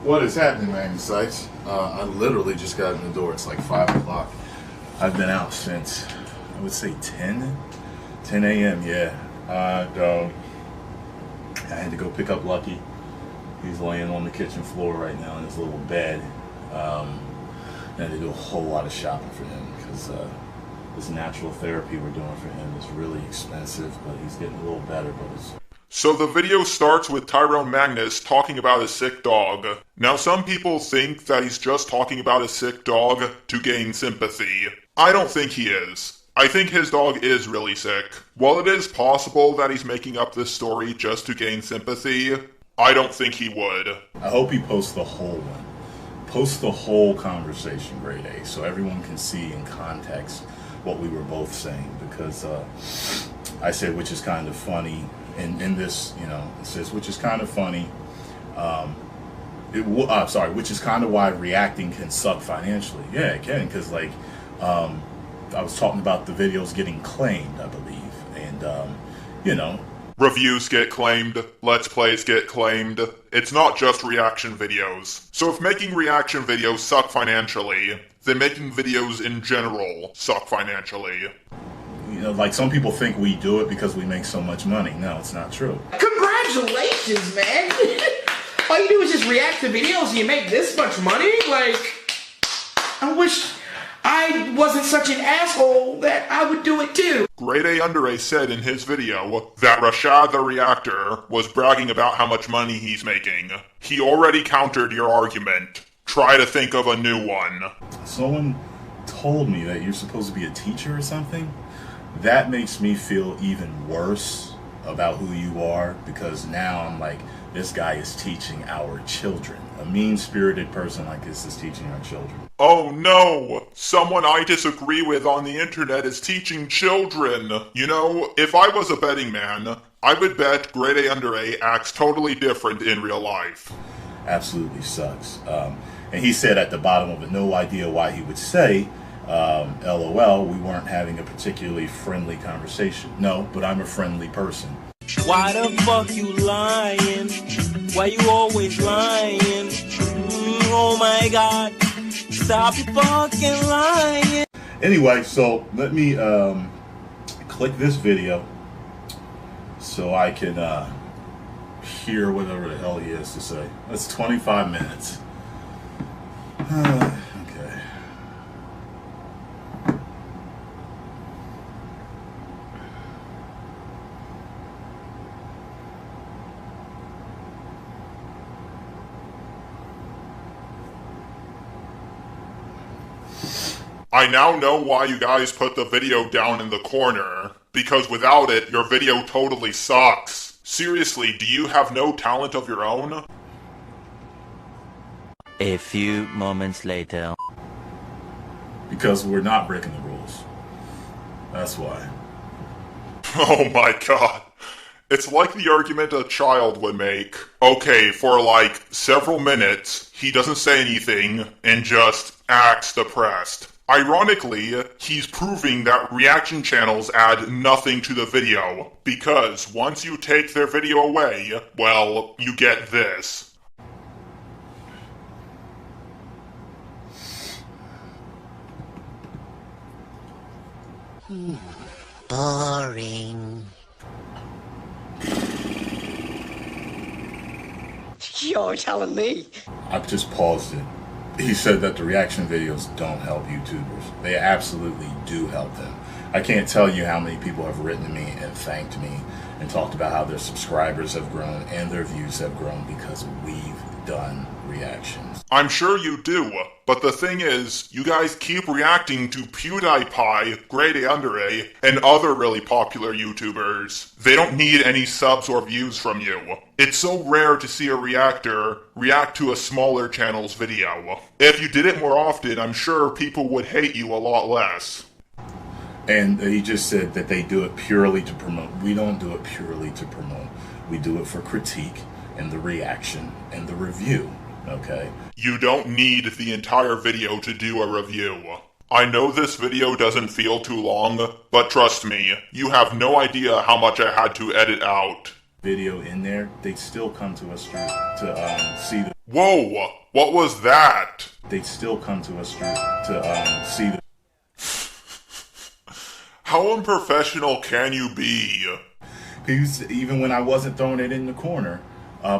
What is happening, Magnus? I literally just got in the door. It's like 5 o'clock. I've been out since, I would say 10 a.m., yeah. I had to go pick up Lucky. He's laying on the kitchen floor right now in his little bed. I had to do a whole lot of shopping for him because this natural therapy we're doing for him is really expensive, but he's getting a little better. So the video starts with Tyrone Magnus talking about a sick dog. Now some people think that he's just talking about a sick dog to gain sympathy. I don't think he is. I think his dog is really sick. While it is possible that he's making up this story just to gain sympathy, I don't think he would. I hope he posts the whole one. Post the whole conversation, Grade A, so everyone can see in context what we were both saying. Because I said, which is kind of funny, in this, it says, which is kind of funny. Which is kind of why reacting can suck financially. Yeah, it can, because I was talking about the videos getting claimed, I believe, and reviews get claimed, Let's Plays get claimed. It's not just reaction videos. So if making reaction videos suck financially, then making videos in general suck financially. Like some people think we do it because we make so much money. No, it's not true. Congratulations, man! All you do is just react to videos and you make this much money? I wish I wasn't such an asshole that I would do it too. GradeAUnderA said in his video that Rashad the Reactor was bragging about how much money he's making. He already countered your argument. Try to think of a new one. Someone told me that you're supposed to be a teacher or something. That makes me feel even worse about who you are, because now I'm like, this guy is teaching our children. A mean-spirited person like this is teaching our children. Oh no! Someone I disagree with on the internet is teaching children. If I was a betting man, I would bet GradeAUnderA acts totally different in real life. Absolutely sucks. And he said at the bottom of it, no idea why he would say, LOL, we weren't having a particularly friendly conversation. No, but I'm a friendly person. Why the fuck you lying? Why you always lying? Oh my god, stop fucking lying. Anyway, so let me click this video so I can hear whatever the hell he has to say. That's 25 minutes. Okay. I now know why you guys put the video down in the corner, because without it, your video totally sucks. Seriously, do you have no talent of your own? A few moments later. Because we're not breaking the rules. That's why. Oh my god. It's like the argument a child would make. Okay, for several minutes, he doesn't say anything and just acts depressed. Ironically, he's proving that reaction channels add nothing to the video, because once you take their video away, well, you get this. Boring. You're telling me. I've just paused it. He said that the reaction videos don't help YouTubers. They absolutely do help them. I can't tell you how many people have written to me and thanked me and talked about how their subscribers have grown and their views have grown because we've done reactions. I'm sure you do, but the thing is, you guys keep reacting to PewDiePie, GradeAUnderA, and other really popular YouTubers. They don't need any subs or views from you. It's so rare to see a reactor react to a smaller channel's video. If you did it more often, I'm sure people would hate you a lot less. And he just said that they do it purely to promote. We don't do it purely to promote. We do it for critique and the reaction and the review, okay? You don't need the entire video to do a review. I know this video doesn't feel too long, but trust me, you have no idea how much I had to edit out. video in there, they'd still come to us to see the. Whoa, what was that? They'd still come to us to see the. How unprofessional can you be? Even when I wasn't throwing it in the corner,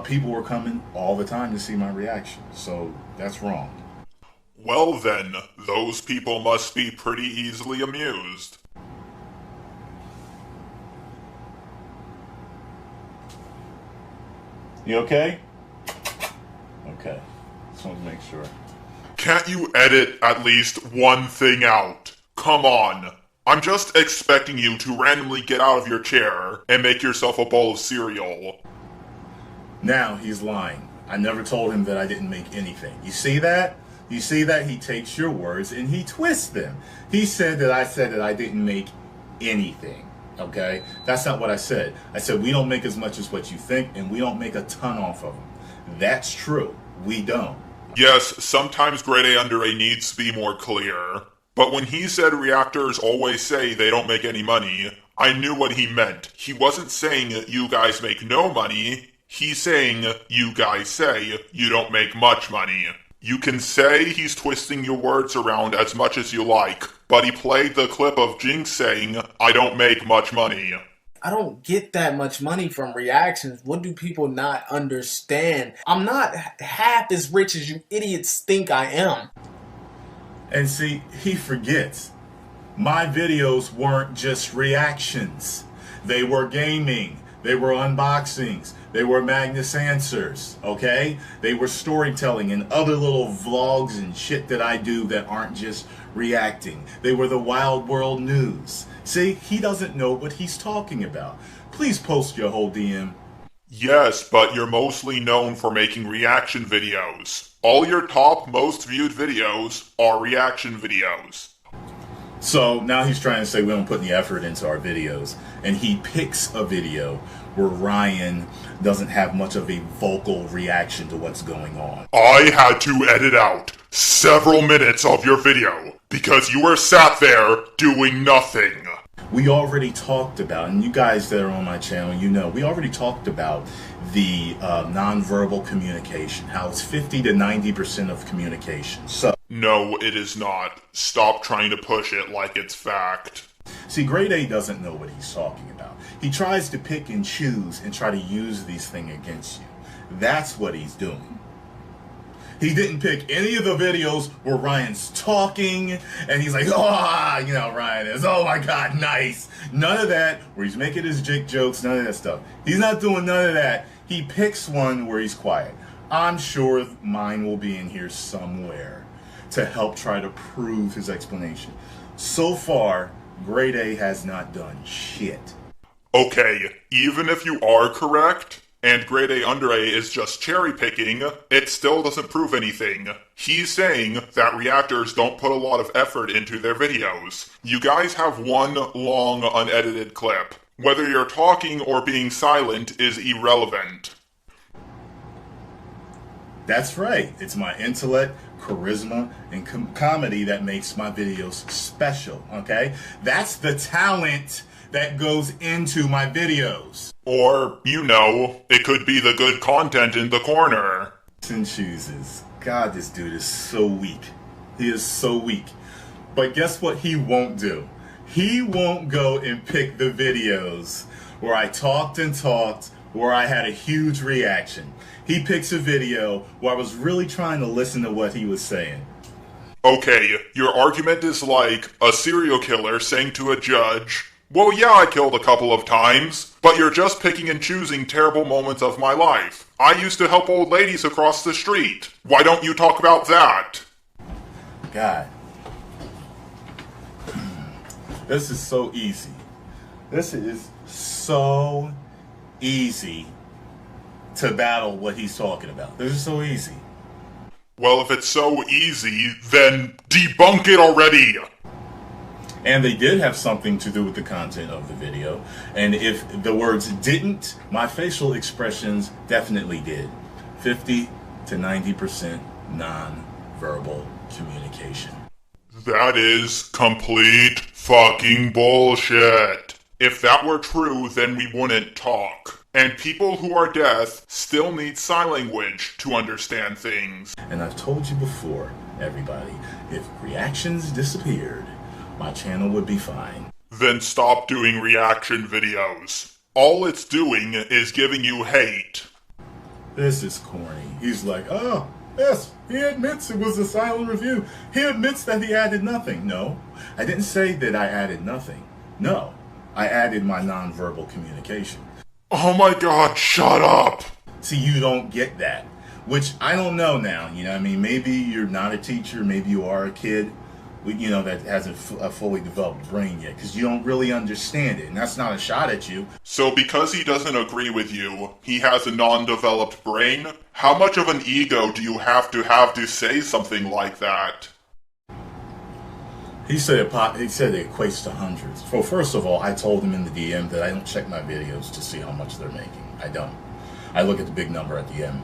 people were coming all the time to see my reaction. So that's wrong. Well then, those people must be pretty easily amused. You okay? Okay. Just wanted to make sure. Can't you edit at least one thing out? Come on. I'm just expecting you to randomly get out of your chair and make yourself a bowl of cereal. Now he's lying. I never told him that I didn't make anything. You see that? You see that? He takes your words and he twists them. He said that I didn't make anything. Okay? That's not what I said. I said we don't make as much as what you think, and we don't make a ton off of them. That's true. We don't. Yes, sometimes GradeAUnderA needs to be more clear. But when he said reactors always say they don't make any money, I knew what he meant. He wasn't saying you guys make no money. He's saying you guys say you don't make much money. You can say he's twisting your words around as much as you like, but he played the clip of Jinx saying, I don't make much money. I don't get that much money from reactions. What do people not understand? I'm not half as rich as you idiots think I am. And see, he forgets. My videos weren't just reactions. They were gaming. They were unboxings. They were Magnus answers, okay? They were storytelling and other little vlogs and shit that I do that aren't just reacting. They were the wild world news. See, he doesn't know what he's talking about. Please post your whole DM. Yes, but you're mostly known for making reaction videos. All your top most viewed videos are reaction videos. So now he's trying to say we don't put any effort into our videos. And he picks a video where Ryan doesn't have much of a vocal reaction to what's going on. I had to edit out several minutes of your video because you were sat there doing nothing. We already talked about, and you guys that are on my channel, you know, we already talked about the nonverbal communication, how it's 50 to 90% of communication. So, no, it is not. Stop trying to push it like it's fact. see, Grade A doesn't know what he's talking about. He tries to pick and choose and try to use these things against you. That's what he's doing. He didn't pick any of the videos where Ryan's talking and he's like, oh, you know, Ryan is, oh my God, nice. None of that, where he's making his jig jokes, none of that stuff. He's not doing none of that. He picks one where he's quiet. I'm sure mine will be in here somewhere to help try to prove his explanation. So far, Grade A has not done shit. Okay, even if you are correct, and GradeAUnderA is just cherry-picking, it still doesn't prove anything. He's saying that reactors don't put a lot of effort into their videos. You guys have one long, unedited clip. Whether you're talking or being silent is irrelevant. That's right. It's my intellect, charisma, and comedy that makes my videos special, okay? That's the talent that goes into my videos. Or, you know, it could be the good content in the corner. And chooses. God, this dude is so weak. He is so weak. But guess what he won't do? He won't go and pick the videos where I talked and talked, where I had a huge reaction. He picks a video where I was really trying to listen to what he was saying. Okay, your argument is like a serial killer saying to a judge, well, yeah, I killed a couple of times, but you're just picking and choosing terrible moments of my life. I used to help old ladies across the street. Why don't you talk about that? God. This is so easy. This is so easy to battle what he's talking about. This is so easy. Well, if it's so easy, then debunk it already! And they did have something to do with the content of the video. And if the words didn't, my facial expressions definitely did. 50 to 90% non-verbal communication. That is complete fucking bullshit. If that were true, then we wouldn't talk. And people who are deaf still need sign language to understand things. And I've told you before, everybody, if reactions disappeared, my channel would be fine. Then stop doing reaction videos. All it's doing is giving you hate. This is corny. He's like, oh, yes, he admits it was a silent review. He admits that he added nothing. No, I didn't say that I added nothing. No, I added my nonverbal communication. Oh my god, shut up! See, you don't get that. Which, I don't know now, you know what I mean? Maybe you're not a teacher, maybe you are a kid, you know, that hasn't a fully developed brain yet, because you don't really understand it, and that's not a shot at you. So because he doesn't agree with you, he has a non-developed brain? How much of an ego do you have to say something like that? He said it equates to hundreds. Well, first of all, I told him in the DM that I don't check my videos to see how much they're making. I don't. I look at the big number at the end.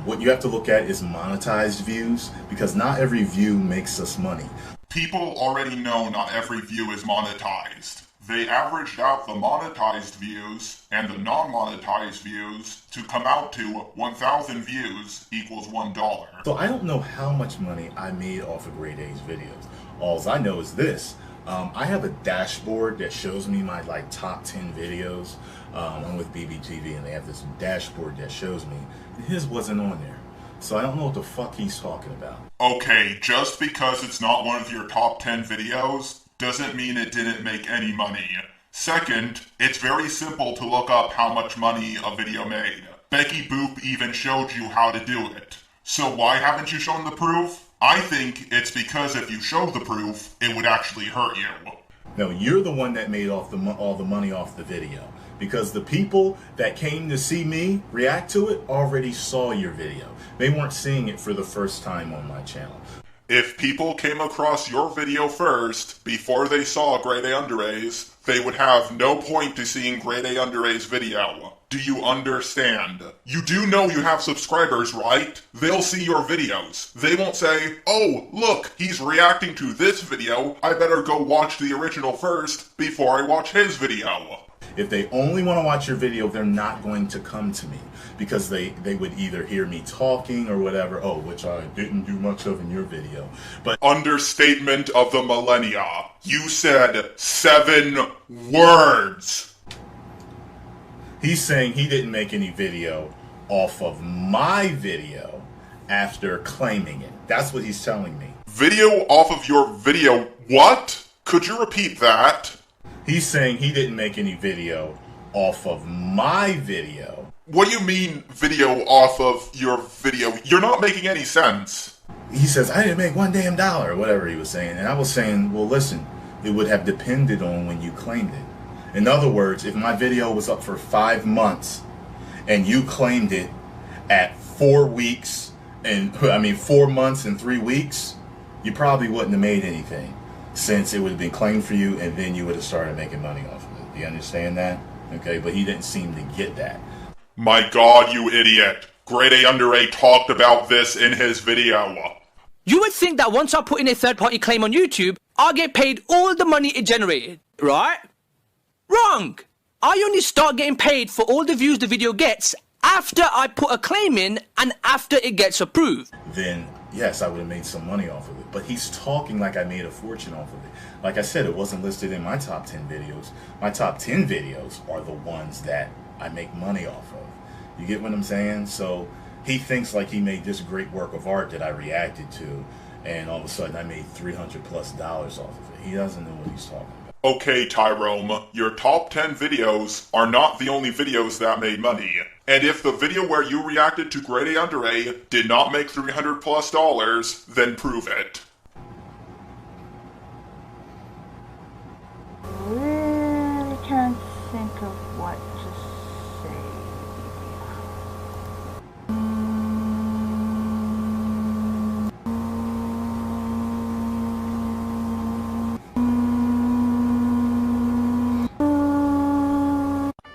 What you have to look at is monetized views, because not every view makes us money. People already know not every view is monetized. They averaged out the monetized views and the non-monetized views to come out to 1,000 views equals $1. So I don't know how much money I made off of GradeA's videos. All I know is this. I have a dashboard that shows me my top 10 videos. I'm with BBTV and they have this dashboard that shows me. His wasn't on there. So I don't know what the fuck he's talking about. Okay, just because it's not one of your top 10 videos doesn't mean it didn't make any money. Second, it's very simple to look up how much money a video made. Becky Boop even showed you how to do it. So why haven't you shown the proof? I think it's because if you showed the proof, it would actually hurt you. No, you're the one that made all the money off the video. Because the people that came to see me react to it already saw your video. They weren't seeing it for the first time on my channel. If people came across your video first, before they saw GradeAUnderA's, they would have no point to seeing GradeAUnderA's video. Do you understand? You do know you have subscribers, right? They'll see your videos. They won't say, oh, look, he's reacting to this video. I better go watch the original first before I watch his video. If they only want to watch your video, they're not going to come to me. Because they would either hear me talking or whatever, oh, which I didn't do much of in your video. But understatement of the millennia. You said 7 words. He's saying he didn't make any video off of my video after claiming it. That's what he's telling me. Video off of your video? What? Could you repeat that? He's saying he didn't make any video off of my video. What do you mean video off of your video? You're not making any sense. He says, I didn't make $1 damn, or whatever he was saying. And I was saying, well, listen, it would have depended on when you claimed it. In other words, if my video was up for 5 months and you claimed it at 4 weeks and 4 months and 3 weeks, you probably wouldn't have made anything, since it would have been claimed for you and then you would have started making money off of it. Do you understand that? Okay, but he didn't seem to get that. My god, you idiot. GradeAUnderA talked about this in his video. You would think that once I put in a third-party claim on YouTube, I'll get paid all the money it generated, right? Wrong! I only start getting paid for all the views the video gets after I put a claim in and after it gets approved. Then, yes, I would have made some money off of it. But he's talking like I made a fortune off of it. Like I said, it wasn't listed in my top 10 videos. My top 10 videos are the ones that I make money off of. You get what I'm saying? So he thinks like he made this great work of art that I reacted to, and all of a sudden I made $300+ off of it. He doesn't know what he's talking about. Okay, Tyrone, your top 10 videos are not the only videos that made money. And if the video where you reacted to GradeAUnderA did not make $300+, then prove it. Really can't think of what to say.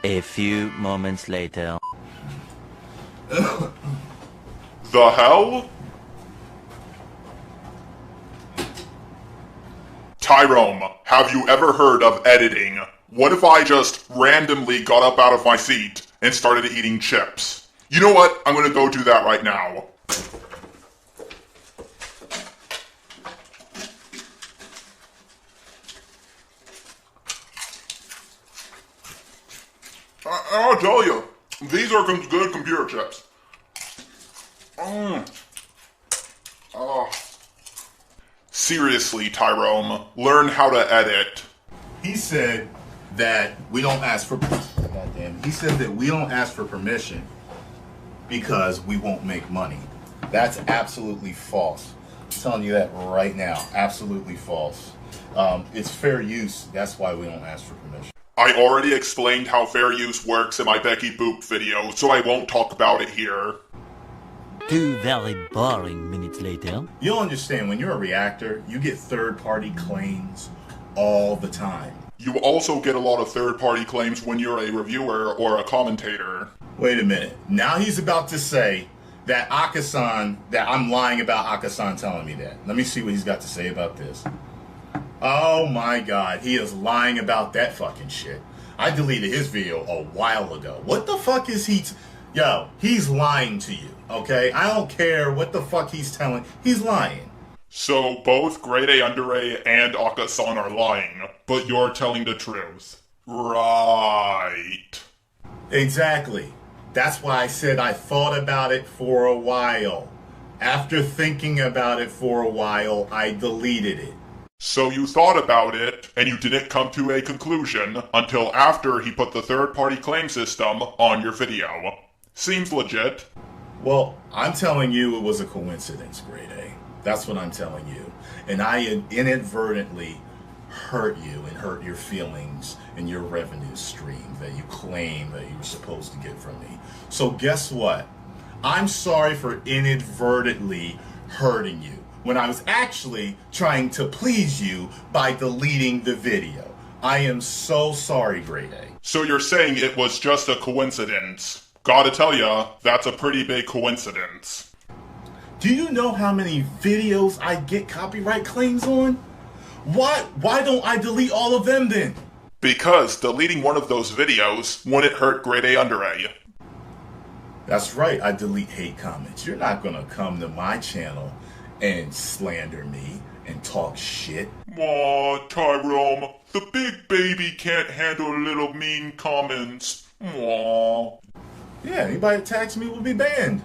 A few moments later. The hell? Tyrone, have you ever heard of editing? What if I just randomly got up out of my seat and started eating chips. You know what? I'm gonna go do that right now. I'll tell you, these are good computer chips. Seriously, Tyrone, learn how to edit. He said that we don't ask for He said that we don't ask for permission because we won't make money. That's absolutely false. I'm telling you that right now. Absolutely false. It's fair use. That's why we don't ask for permission. I already explained how fair use works in my Becky Boop video, so I won't talk about it here. 2 very boring minutes later. You'll understand, when you're a reactor, you get third-party claims all the time. You also get a lot of third-party claims when you're a reviewer or a commentator. Wait a minute. Now he's about to say that Akasan, that I'm lying about Akasan telling me that. Let me see what he's got to say about this. Oh my god, he is lying about that fucking shit. I deleted his video a while ago. What the fuck is he... Yo, he's lying to you, okay? I don't care what the fuck he's telling. He's lying. So both GradeAUnderA and Akasan are lying, but you're telling the truth. Right. Exactly. That's why I said I thought about it for a while. After thinking about it for a while, I deleted it. So you thought about it, and you didn't come to a conclusion until after he put the third-party claim system on your video. Seems legit. Well, I'm telling you it was a coincidence, Grade A. That's what I'm telling you. And I inadvertently hurt you and hurt your feelings and your revenue stream that you claim that you were supposed to get from me. So guess what? I'm sorry for inadvertently hurting you when I was actually trying to please you by deleting the video. I am so sorry, Grade A. So you're saying it was just a coincidence. Gotta tell ya, that's a pretty big coincidence. Do you know how many videos I get copyright claims on? Why don't I delete all of them then? Because deleting one of those videos wouldn't hurt GradeAUnderA. That's right, I delete hate comments. You're not gonna come to my channel and slander me and talk shit. Aw, Tyrone, the big baby can't handle little mean comments. Aw. Yeah, anybody that attacks me will be banned.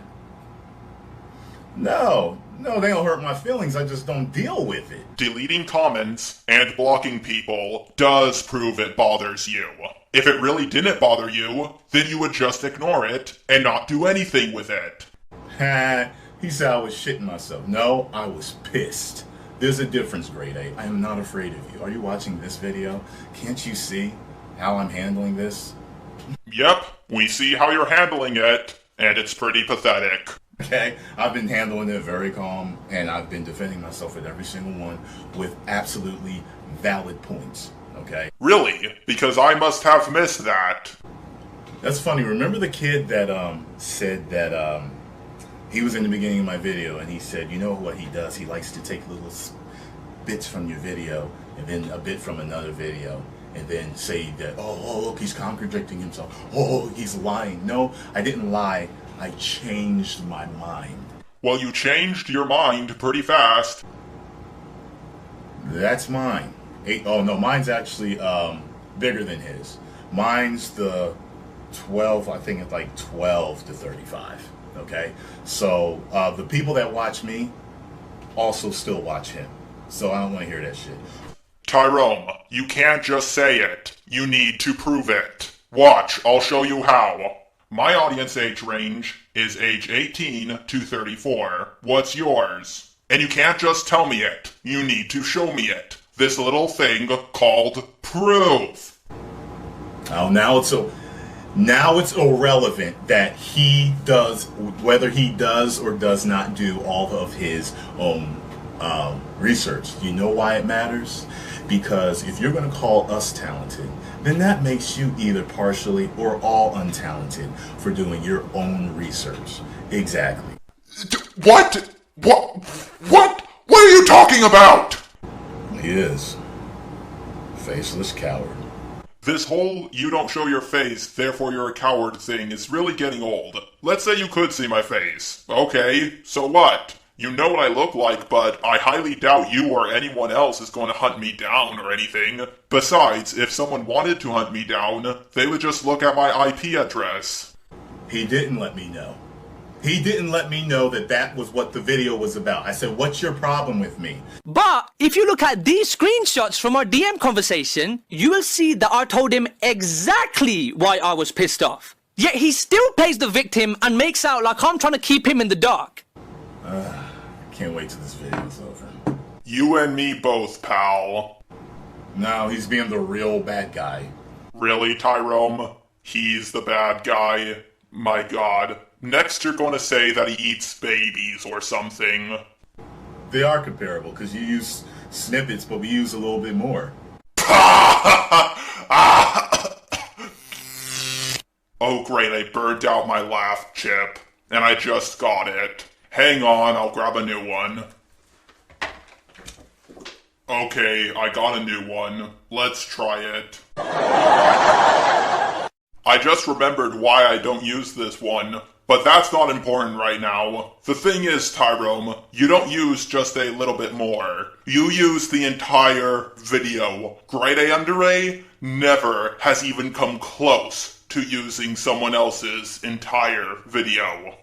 No, they don't hurt my feelings, I just don't deal with it. Deleting comments and blocking people does prove it bothers you. If it really didn't bother you, then you would just ignore it and not do anything with it. Ha, he said I was shitting myself. No, I was pissed. There's a difference, Grade A. I am not afraid of you. Are you watching this video? Can't you see how I'm handling this? Yep, we see how you're handling it, and it's pretty pathetic. Okay, I've been handling it very calm, and I've been defending myself at every single one with absolutely valid points, okay? Really? Because I must have missed that. That's funny. Remember the kid that said that he was in the beginning of my video, and he said, you know what he does? He likes to take little bits from your video, and then a bit from another video, and then say that, oh, look, he's contradicting himself. Oh, he's lying. No, I didn't lie. I changed my mind. Well, you changed your mind pretty fast. That's mine. Oh, no, mine's actually bigger than his. Mine's the 12, I think it's like 12 to 35, okay? So the people that watch me also still watch him. So I don't want to hear that shit. Tyrone, you can't just say it. You need to prove it. Watch, I'll show you how. My audience age range is age 18 to 34. What's yours? And you can't just tell me it. You need to show me it. This little thing called proof. Oh, now it's irrelevant that he does, whether he does or does not do all of his own research. You know why it matters? Because if you're going to call us talented, then that makes you either partially or all untalented for doing your own research. Exactly. What? What are you talking about? He is. Faceless coward. This whole you don't show your face, therefore you're a coward thing is really getting old. Let's say you could see my face. Okay, so what? You know what I look like, but I highly doubt you or anyone else is going to hunt me down or anything. Besides, if someone wanted to hunt me down, they would just look at my IP address. He didn't let me know. He didn't let me know that that was what the video was about. I said, what's your problem with me? But if you look at these screenshots from our DM conversation, you will see that I told him exactly why I was pissed off. Yet he still plays the victim and makes out like I'm trying to keep him in the dark. Can't wait till this video's over. You and me both, pal. No, he's being the real bad guy. Really, Tyrone? He's the bad guy? My god. Next you're going to say that he eats babies or something. They are comparable, because you use snippets, but we use a little bit more. Oh great, I burned out my laugh chip. And I just got it. Hang on, I'll grab a new one. Okay, I got a new one. Let's try it. I just remembered why I don't use this one, but that's not important right now. The thing is, Tyrone, you don't use just a little bit more. You use the entire video. GradeAUnderA never has even come close to using someone else's entire video.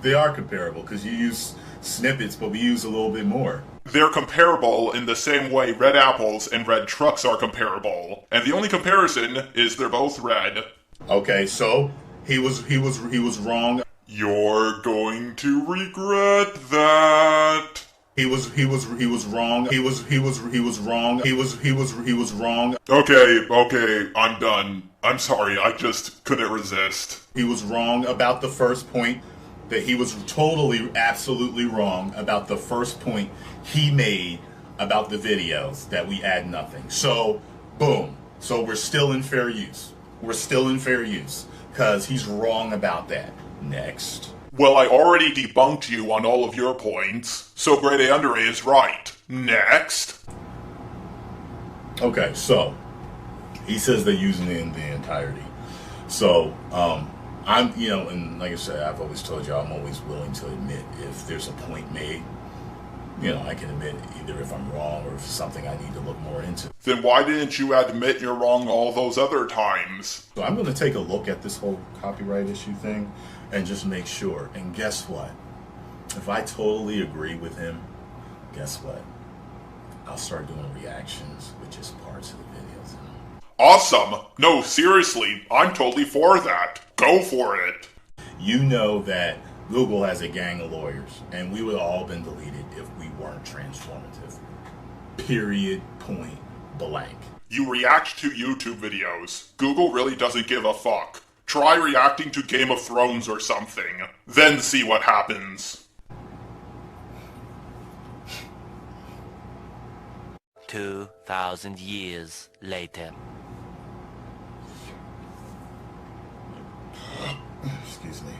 They are comparable, because you use snippets, but we use a little bit more. They're comparable in the same way red apples and red trucks are comparable. And the only comparison is they're both red. Okay, so he was wrong. You're going to regret that. He was wrong. He was wrong. Okay, I'm done. I'm sorry, I just couldn't resist. He was wrong about the first point. That he was totally, absolutely wrong about the first point he made about the videos, that we add nothing. So, boom. So we're still in fair use. We're still in fair use, because he's wrong about that. Next. Well, I already debunked you on all of your points, so GradeAUnderA is right. Next. Okay, so he says they're using it in the entirety. So, I'm, and like I said, I've always told you I'm always willing to admit if there's a point made. I can admit either if I'm wrong or if it's something I need to look more into. Then why didn't you admit you're wrong all those other times? So I'm going to take a look at this whole copyright issue thing and just make sure. And guess what? If I totally agree with him, guess what? I'll start doing reactions with just parts of the videos. Awesome! No, seriously, I'm totally for that. Go for it. You know that Google has a gang of lawyers, and we would have all been deleted if we weren't transformative. Period, point blank. You react to YouTube videos. Google really doesn't give a fuck. Try reacting to Game of Thrones or something. Then see what happens. 2,000 years later. Excuse me.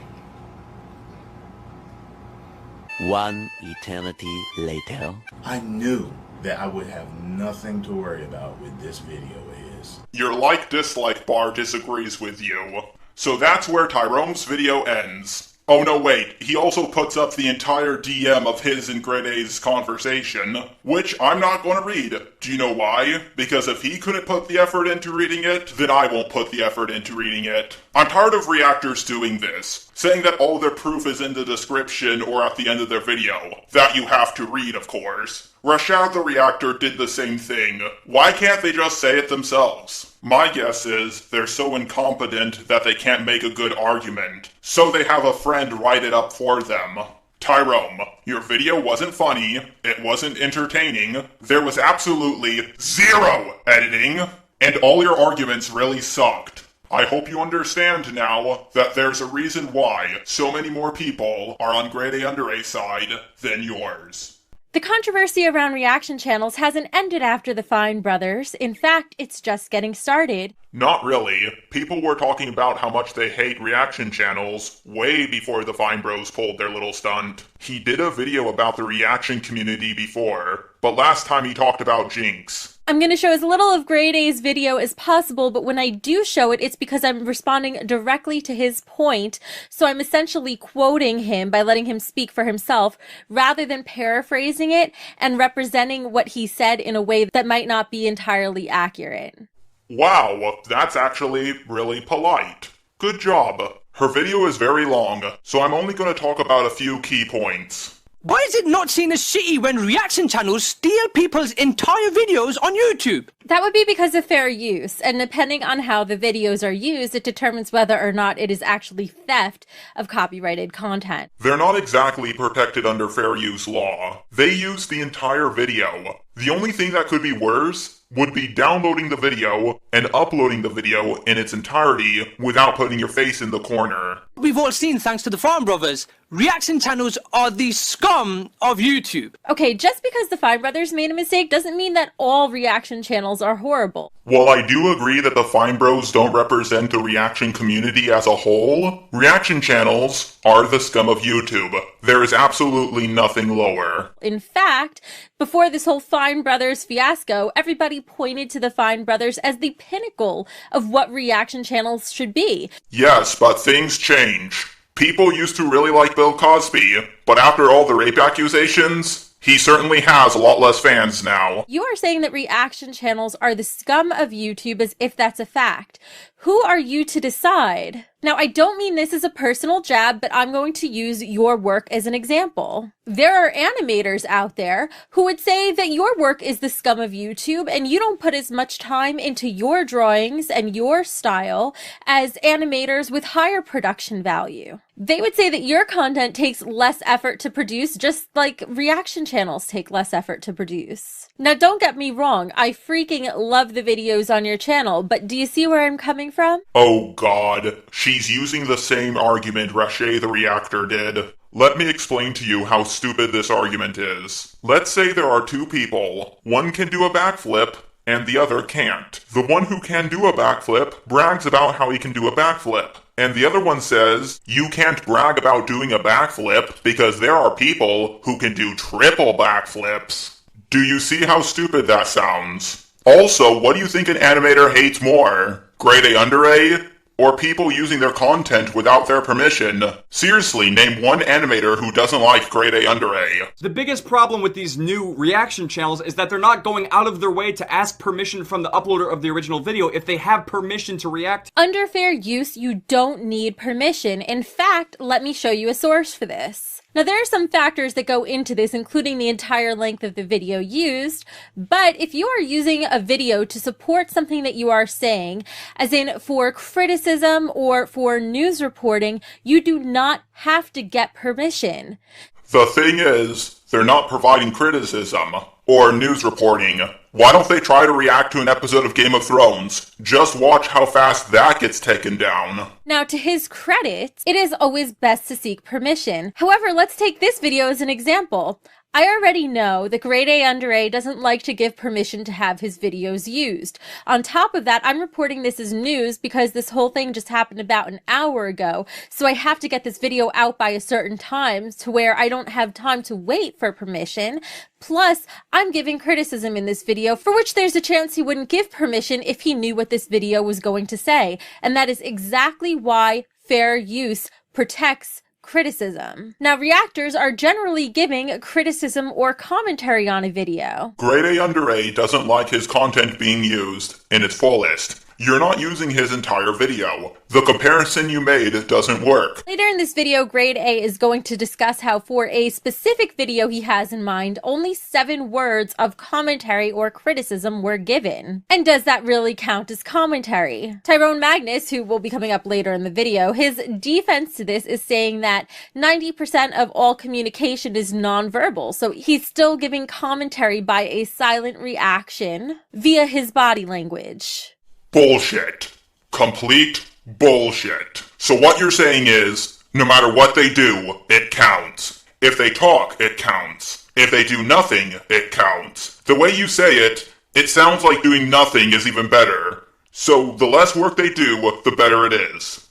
One eternity later. I knew that I would have nothing to worry about with this video is. Your like-dislike bar disagrees with you. So that's where Tyrone's video ends. Oh no, wait, he also puts up the entire DM of his and GradeA's conversation, which I'm not going to read. Do you know why? Because if he couldn't put the effort into reading it, then I won't put the effort into reading it. I'm tired of reactors doing this, saying that all their proof is in the description or at the end of their video. That you have to read, of course. Rashad the Reactor did the same thing. Why can't they just say it themselves? My guess is they're so incompetent that they can't make a good argument, so they have a friend write it up for them. Tyrone, your video wasn't funny, it wasn't entertaining, there was absolutely zero editing, and all your arguments really sucked. I hope you understand now that there's a reason why so many more people are on GradeAUnderA's side than yours. The controversy around reaction channels hasn't ended after the Fine Brothers. In fact, it's just getting started. Not really. People were talking about how much they hate reaction channels way before the Fine Bros pulled their little stunt. He did a video about the reaction community before, but last time he talked about Jinx. I'm going to show as little of Grade A's video as possible, but when I do show it, it's because I'm responding directly to his point. So I'm essentially quoting him by letting him speak for himself rather than paraphrasing it and representing what he said in a way that might not be entirely accurate. Wow, that's actually really polite. Good job. Her video is very long, so I'm only going to talk about a few key points. Why is it not seen as shitty when reaction channels steal people's entire videos on YouTube? That would be because of fair use, and depending on how the videos are used, it determines whether or not it is actually theft of copyrighted content. They're not exactly protected under fair use law. They use the entire video. The only thing that could be worse would be downloading the video and uploading the video in its entirety without putting your face in the corner. We've all seen, thanks to the Farm Brothers, reaction channels are the scum of YouTube. Okay, just because the Fine Brothers made a mistake doesn't mean that all reaction channels are horrible. While I do agree that the Fine Bros don't represent the reaction community as a whole, reaction channels are the scum of YouTube. There is absolutely nothing lower. In fact, before this whole Fine Brothers fiasco, everybody pointed to the Fine Brothers as the pinnacle of what reaction channels should be. Yes, but things change. People used to really like Bill Cosby, but after all the rape accusations, he certainly has a lot less fans now. You are saying that reaction channels are the scum of YouTube as if that's a fact. Who are you to decide? Now, I don't mean this as a personal jab, but I'm going to use your work as an example. There are animators out there who would say that your work is the scum of YouTube and you don't put as much time into your drawings and your style as animators with higher production value. They would say that your content takes less effort to produce, just like reaction channels take less effort to produce. Now, don't get me wrong, I freaking love the videos on your channel, but do you see where I'm coming from? Oh god, she's using the same argument Rashay the Reactor did. Let me explain to you how stupid this argument is. Let's say there are two people. One can do a backflip, and the other can't. The one who can do a backflip brags about how he can do a backflip. And the other one says, you can't brag about doing a backflip because there are people who can do triple backflips. Do you see how stupid that sounds? Also, what do you think an animator hates more? GradeAUnderA? Or people using their content without their permission? Seriously, name one animator who doesn't like GradeAUnderA. The biggest problem with these new reaction channels is that they're not going out of their way to ask permission from the uploader of the original video if they have permission to react. Under fair use, you don't need permission. In fact, let me show you a source for this. Now, there are some factors that go into this, including the entire length of the video used, but if you are using a video to support something that you are saying, as in for criticism or for news reporting, you do not have to get permission. The thing is, they're not providing criticism or news reporting. Why don't they try to react to an episode of Game of Thrones? Just watch how fast that gets taken down. Now, to his credit, it is always best to seek permission. However, let's take this video as an example. I already know that GradeAUnderA doesn't like to give permission to have his videos used. On top of that, I'm reporting this as news because this whole thing just happened about an hour ago, so I have to get this video out by a certain time to where I don't have time to wait for permission. Plus, I'm giving criticism in this video for which there's a chance he wouldn't give permission if he knew what this video was going to say. And that is exactly why fair use protects criticism. Now, reactors are generally giving criticism or commentary on a video. GradeAUnderA doesn't like his content being used in its fullest. You're not using his entire video. The comparison you made doesn't work. Later in this video, GradeA is going to discuss how for a specific video he has in mind, only 7 words of commentary or criticism were given. And does that really count as commentary? Tyrone Magnus, who will be coming up later in the video, his defense to this is saying that 90% of all communication is nonverbal, so he's still giving commentary by a silent reaction via his body language. Bullshit. Complete bullshit. So what you're saying is, no matter what they do, it counts. If they talk, it counts. If they do nothing, it counts. The way you say it, it sounds like doing nothing is even better. So the less work they do, the better it is.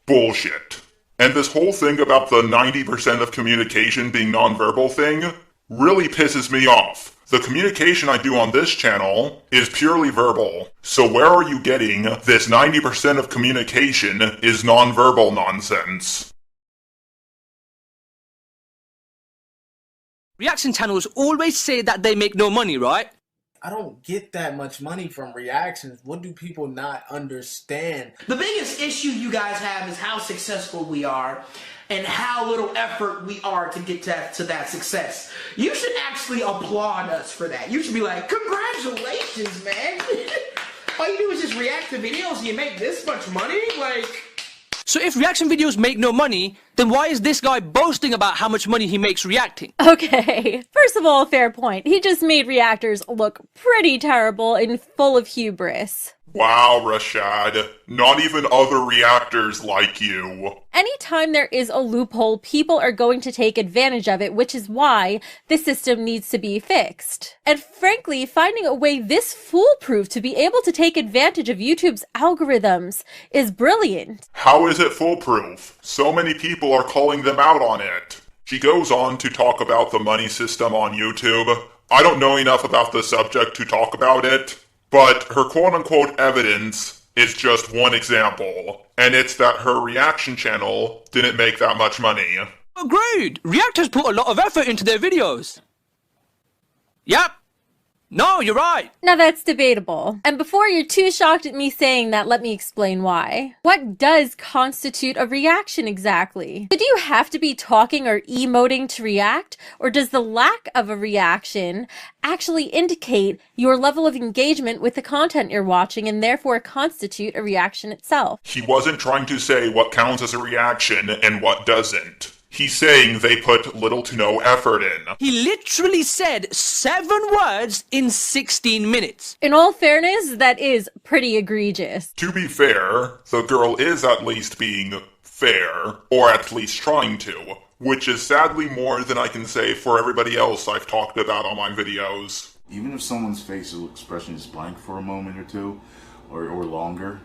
Bullshit. And this whole thing about the 90% of communication being nonverbal thing really pisses me off. The communication I do on this channel is purely verbal. So where are you getting this 90% of communication is nonverbal nonsense? Reaction channels always say that they make no money, right? I don't get that much money from reactions. What do people not understand? The biggest issue you guys have is how successful we are and how little effort we are to get to that success. You should actually applaud us for that. You should be like, congratulations, man. All you do is just react to videos and you make this much money? Like... So if reaction videos make no money, then why is this guy boasting about how much money he makes reacting? Okay, first of all, fair point. He just made reactors look pretty terrible and full of hubris. Wow, Rashad. Not even other reactors like you. Anytime there is a loophole, people are going to take advantage of it, which is why the system needs to be fixed. And frankly, finding a way this foolproof to be able to take advantage of YouTube's algorithms is brilliant. How is it foolproof? So many people are calling them out on it. She goes on to talk about the money system on YouTube. I don't know enough about the subject to talk about it, but her quote-unquote evidence is just one example, and it's that her reaction channel didn't make that much money. Agreed! Reactors put a lot of effort into their videos. Yep. No, you're right. Now that's debatable. And before you're too shocked at me saying that, let me explain why. What does constitute a reaction exactly? Do you have to be talking or emoting to react? Or does the lack of a reaction actually indicate your level of engagement with the content you're watching and therefore constitute a reaction itself? He wasn't trying to say what counts as a reaction and what doesn't. He's saying they put little to no effort in. He literally said 7 words in 16 minutes. In all fairness, that is pretty egregious. To be fair, the girl is at least being fair, or at least trying to, which is sadly more than I can say for everybody else I've talked about on my videos. Even if someone's facial expression is blank for a moment or two, or longer,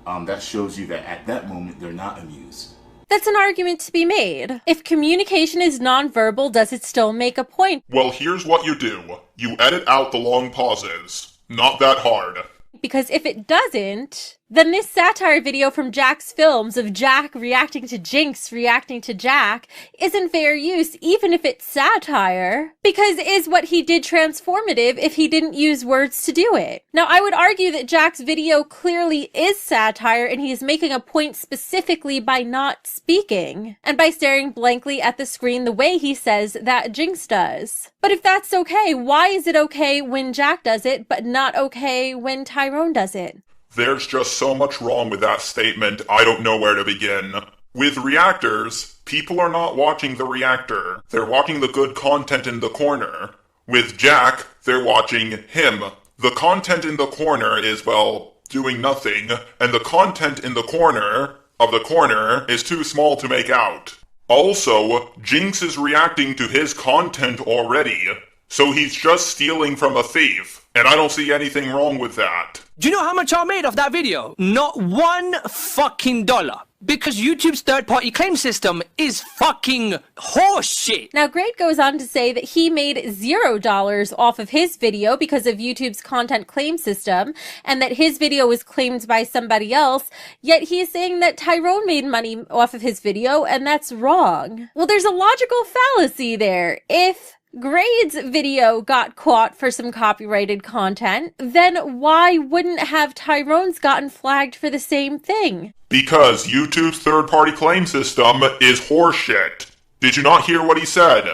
that shows you that at that moment they're not amused. That's an argument to be made. If communication is nonverbal, does it still make a point? Well, here's what you do. You edit out the long pauses. Not that hard. Because if it doesn't, then this satire video from Jack's Films of Jack reacting to Jinx reacting to Jack isn't fair use, even if it's satire. Because is what he did transformative if he didn't use words to do it? Now, I would argue that Jack's video clearly is satire and he is making a point specifically by not speaking and by staring blankly at the screen the way he says that Jinx does. But if that's okay, why is it okay when Jack does it, but not okay when Tyrone does it? There's just so much wrong with that statement, I don't know where to begin. With reactors, people are not watching the reactor. They're watching the good content in the corner. With Jack, they're watching him. The content in the corner is, well, doing nothing, and the content in the corner of the corner is too small to make out. Also, Jinx is reacting to his content already, so he's just stealing from a thief, and I don't see anything wrong with that. Do you know how much I made off that video? Not $1 fucking dollar. Because YouTube's third-party claim system is fucking horseshit. Now, Grade goes on to say that he made $0 off of his video because of YouTube's content claim system, and that his video was claimed by somebody else, yet he is saying that Tyrone made money off of his video, and that's wrong. Well, there's a logical fallacy there. If Grade's video got caught for some copyrighted content, then why wouldn't have Tyrone's gotten flagged for the same thing? Because YouTube's third-party claim system is horseshit. Did you not hear what he said?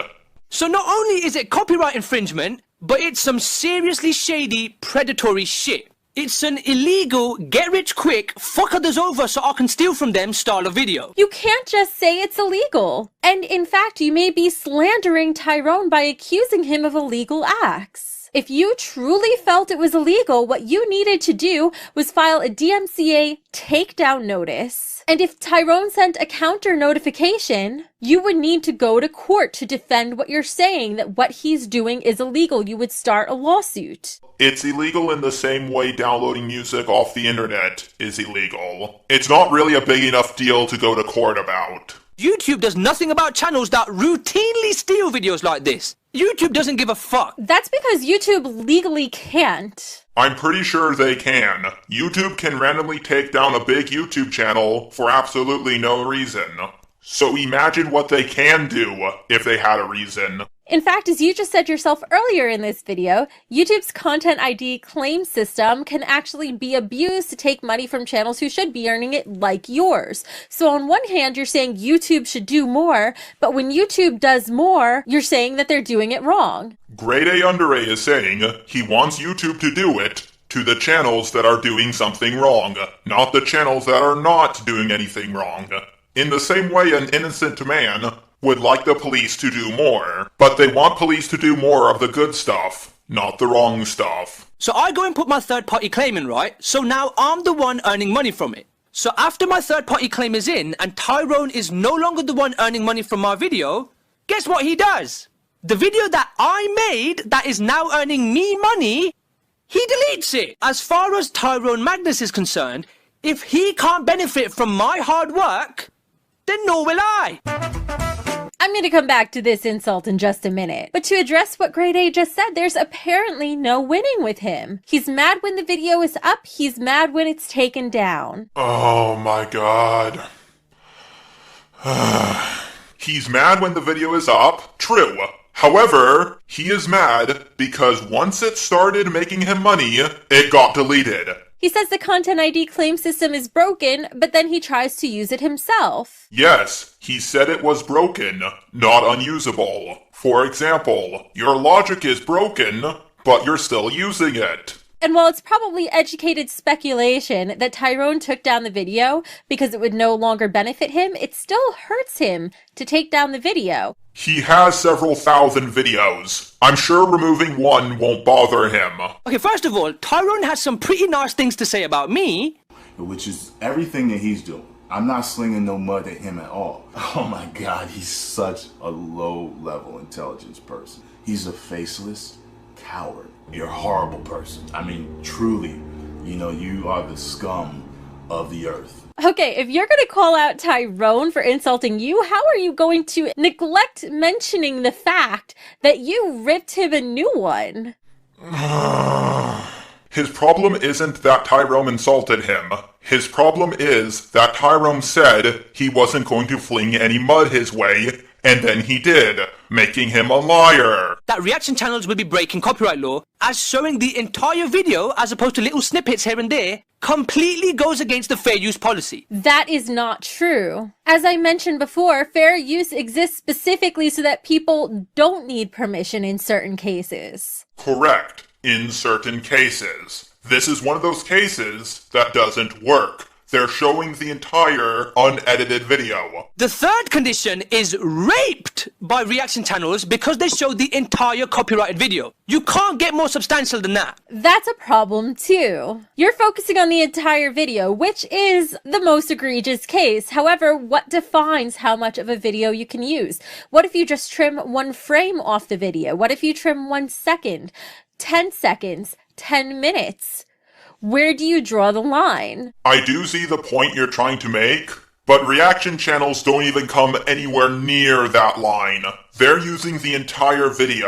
So not only is it copyright infringement, but it's some seriously shady, predatory shit. It's an illegal, get-rich-quick, fuck others over so I can steal from them style of video. You can't just say it's illegal. And in fact, you may be slandering Tyrone by accusing him of illegal acts. If you truly felt it was illegal, what you needed to do was file a DMCA takedown notice. And if Tyrone sent a counter notification, you would need to go to court to defend what you're saying, that what he's doing is illegal. You would start a lawsuit. It's illegal in the same way downloading music off the internet is illegal. It's not really a big enough deal to go to court about. YouTube does nothing about channels that routinely steal videos like this. YouTube doesn't give a fuck. That's because YouTube legally can't. I'm pretty sure they can. YouTube can randomly take down a big YouTube channel for absolutely no reason. So imagine what they can do if they had a reason. In fact, as you just said yourself earlier in this video, YouTube's Content ID claim system can actually be abused to take money from channels who should be earning it, like yours. So on one hand, you're saying YouTube should do more, but when YouTube does more, you're saying that they're doing it wrong. GradeAUnderA is saying he wants YouTube to do it to the channels that are doing something wrong, not the channels that are not doing anything wrong. In the same way an innocent man would like the police to do more, but they want police to do more of the good stuff, not the wrong stuff. So I go and put my third-party claim in, right? So now I'm the one earning money from it. So after my third-party claim is in, and Tyrone is no longer the one earning money from my video, guess what he does? The video that I made that is now earning me money, he deletes it. As far as Tyrone Magnus is concerned, if he can't benefit from my hard work, then nor will I. I'm going to come back to this insult in just a minute. But to address what Grade A just said, there's apparently no winning with him. He's mad when the video is up, he's mad when it's taken down. Oh my god. He's mad when the video is up, true. However, he is mad because once it started making him money, it got deleted. He says the Content ID claim system is broken, but then he tries to use it himself. Yes, he said it was broken, not unusable. For example, your logic is broken, but you're still using it. And while it's probably educated speculation that Tyrone took down the video because it would no longer benefit him, it still hurts him to take down the video. He has several thousand videos. I'm sure removing one won't bother him. Okay, first of all, Tyrone has some pretty nice things to say about me. Which is everything that he's doing. I'm not slinging no mud at him at all. Oh my god, he's such a low-level intelligence person. He's a faceless coward. You're a horrible person. I mean, truly, you are the scum of the earth. Okay, if you're going to call out Tyrone for insulting you, how are you going to neglect mentioning the fact that you ripped him a new one? His problem isn't that Tyrone insulted him. His problem is that Tyrone said he wasn't going to fling any mud his way, and then he did, making him a liar. That reaction channels will be breaking copyright law, as showing the entire video as opposed to little snippets here and there completely goes against the fair use policy. That is not true. As I mentioned before, fair use exists specifically so that people don't need permission in certain cases. Correct. In certain cases. This is one of those cases that doesn't work. They're showing the entire unedited video. The third condition is raped by reaction channels because they show the entire copyrighted video. You can't get more substantial than that. That's a problem too. You're focusing on the entire video, which is the most egregious case. However, what defines how much of a video you can use? What if you just trim one frame off the video? What if you trim 1 second, 10 seconds, 10 minutes? Where do you draw the line? I do see the point you're trying to make, but reaction channels don't even come anywhere near that line. They're using the entire video.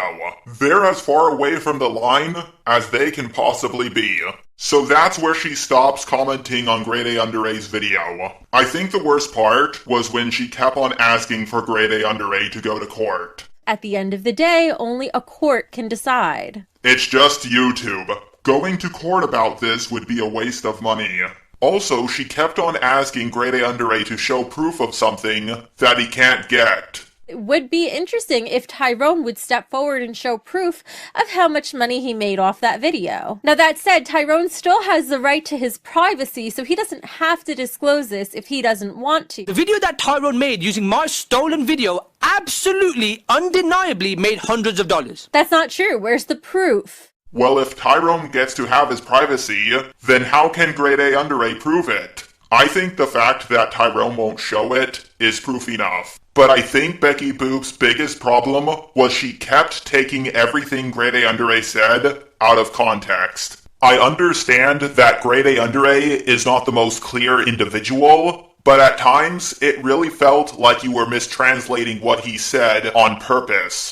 They're as far away from the line as they can possibly be. So that's where she stops commenting on GradeAUnderA's video. I think the worst part was when she kept on asking for GradeAUnderA to go to court. At the end of the day, only a court can decide. It's just YouTube. Going to court about this would be a waste of money. Also, she kept on asking GradeAUnderA to show proof of something that he can't get. It would be interesting if Tyrone would step forward and show proof of how much money he made off that video. Now that said, Tyrone still has the right to his privacy, so he doesn't have to disclose this if he doesn't want to. The video that Tyrone made using my stolen video absolutely, undeniably made hundreds of dollars. That's not true. Where's the proof? Well, if Tyrone gets to have his privacy, then how can GradeAUnderA prove it? I think the fact that Tyrone won't show it is proof enough. But I think Becky Boop's biggest problem was she kept taking everything GradeAUnderA said out of context. I understand that GradeAUnderA is not the most clear individual, but at times it really felt like you were mistranslating what he said on purpose.